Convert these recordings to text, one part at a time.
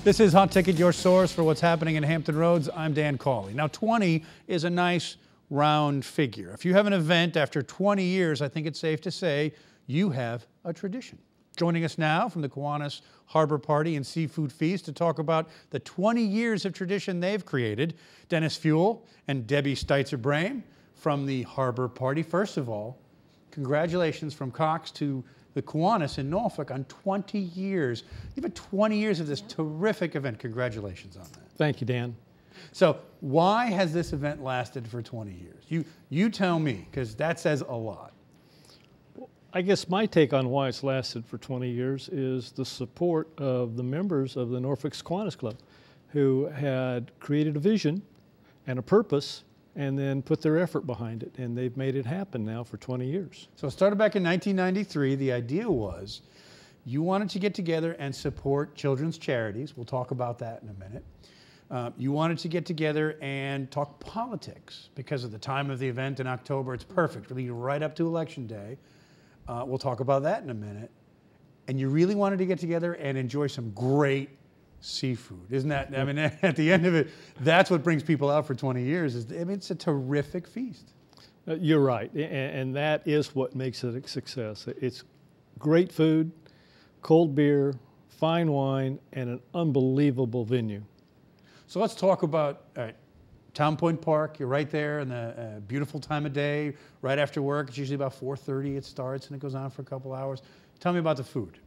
This is Hot Ticket, your source for what's happening in Hampton Roads. I'm Dan Cawley. Now, 20 is a nice round figure. If you have an event after 20 years, I think it's safe to say you have a tradition. Joining us now from the Kiwanis Harbor Party and Seafood Feast to talk about the 20 years of tradition they've created, Dennis Fuel and Debbie Stitzer-Brame from the Harbor Party. First of all, congratulations from Cox to the Kiwanis in Norfolk on 20 years. You've had 20 years of this terrific event. Congratulations on that. Thank you, Dan. So why has this event lasted for 20 years? You tell me, because that says a lot. I guess my take on why it's lasted for 20 years is the support of the members of the Norfolk Kiwanis Club, who had created a vision and a purpose and then put their effort behind it, and they've made it happen now for 20 years. So it started back in 1993. The idea was you wanted to get together and support children's charities. We'll talk about that in a minute. You wanted to get together and talk politics because of the time of the event in October. It's perfect, really right up to Election Day. We'll talk about that in a minute. And you really wanted to get together and enjoy some great seafood. Isn't that, I mean, at the end of it, that's what brings people out for 20 years. It's a terrific feast. You're right, and that is what makes it a success. It's great food, cold beer, fine wine, and an unbelievable venue. So let's talk about, all right, Town Point Park. You're right there in the beautiful time of day, right after work. It's usually about 4:30 it starts, and it goes on for a couple hours. Tell me about the food.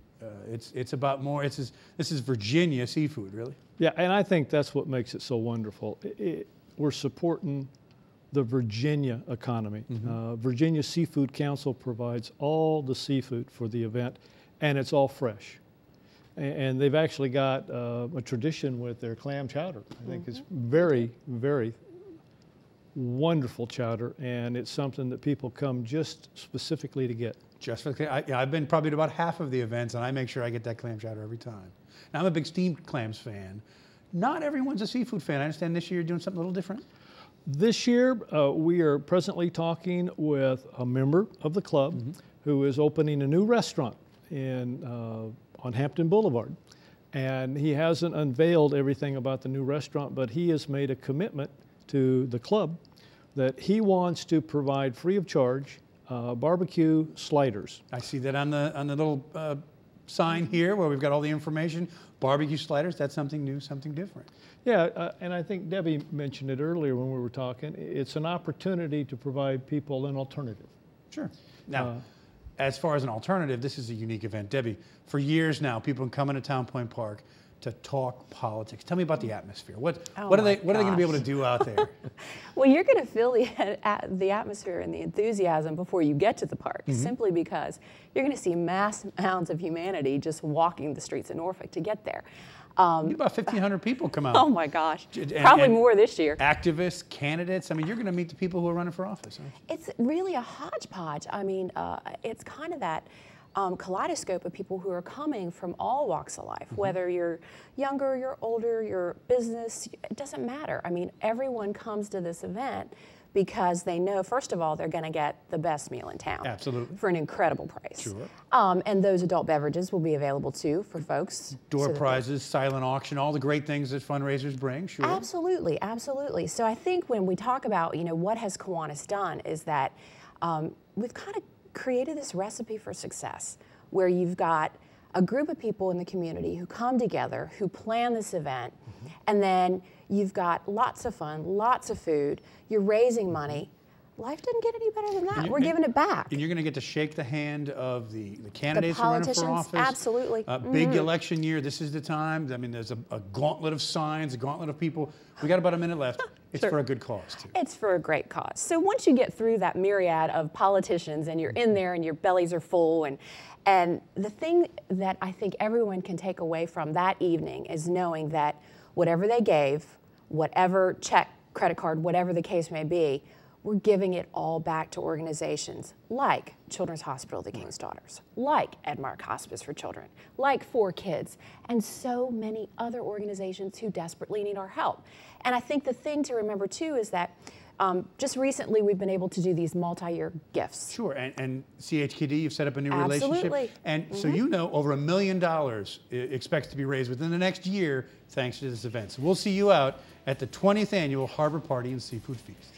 It's about more, this is Virginia seafood, really? Yeah, and I think that's what makes it so wonderful. We're supporting the Virginia economy. Mm-hmm. Virginia Seafood Council provides all the seafood for the event, and it's all fresh. And they've actually got a tradition with their clam chowder. I think it's very, very wonderful chowder, and it's something that people come just specifically to get. Just for the, I've been probably to about half of the events, and I make sure I get that clam chowder every time. Now, I'm a big steamed clams fan. Not everyone's a seafood fan. I understand this year you're doing something a little different. This year, we are presently talking with a member of the club who is opening a new restaurant on Hampton Boulevard. And he hasn't unveiled everything about the new restaurant, but he has made a commitment to the club that he wants to provide free of charge barbecue sliders. I see that on the little sign here where we've got all the information. Barbecue sliders, that's something new, something different. Yeah, and I think Debbie mentioned it earlier when we were talking. It's an opportunity to provide people an alternative. Sure. Now, as far as an alternative, this is a unique event. Debbie, for years now, people have come into Town Point Park to talk politics. Tell me about the atmosphere. What are they going to be able to do out there? Well, you're going to feel the atmosphere and the enthusiasm before you get to the park, simply because you're going to see mass amounts of humanity just walking the streets of Norfolk to get there. About 1,500 people come out. Oh my gosh, probably more this year. Activists, candidates. I mean, you're going to meet the people who are running for office, aren't you? It's really a hodgepodge. I mean, it's kind of that kaleidoscope of people who are coming from all walks of life, whether you're younger, you're older, you're business, it doesn't matter. I mean, everyone comes to this event because they know, first of all, they're going to get the best meal in town. Absolutely. For an incredible price. Sure. And those adult beverages will be available too for folks. Door prizes, silent auction, all the great things that fundraisers bring, sure. Absolutely, absolutely. So I think when we talk about, what has Kiwanis done is that we've kind of created this recipe for success where you've got a group of people in the community who come together, who plan this event, and then you've got lots of fun, lots of food, you're raising money. Life doesn't get any better than that. We're giving it back. And you're going to get to shake the hand of the candidates who are running for office. Absolutely. Big election year, this is the time. I mean, there's a gauntlet of signs, a gauntlet of people. We got about a minute left. It's for a good cause, too. It's for a great cause. So once you get through that myriad of politicians and you're in there and your bellies are full, and the thing that I think everyone can take away from that evening is knowing that whatever they gave, whatever check, credit card, whatever the case may be, we're giving it all back to organizations like Children's Hospital of the King's Daughters, like Edmark Hospice for Children, like 4Kids, and so many other organizations who desperately need our help. And I think the thing to remember too is that just recently we've been able to do these multi-year gifts. Sure, and CHKD, you've set up a new Absolutely. relationship. And so you know over $1 million expects to be raised within the next year thanks to this event. So we'll see you out at the 20th Annual Harbor Party and Seafood Feast.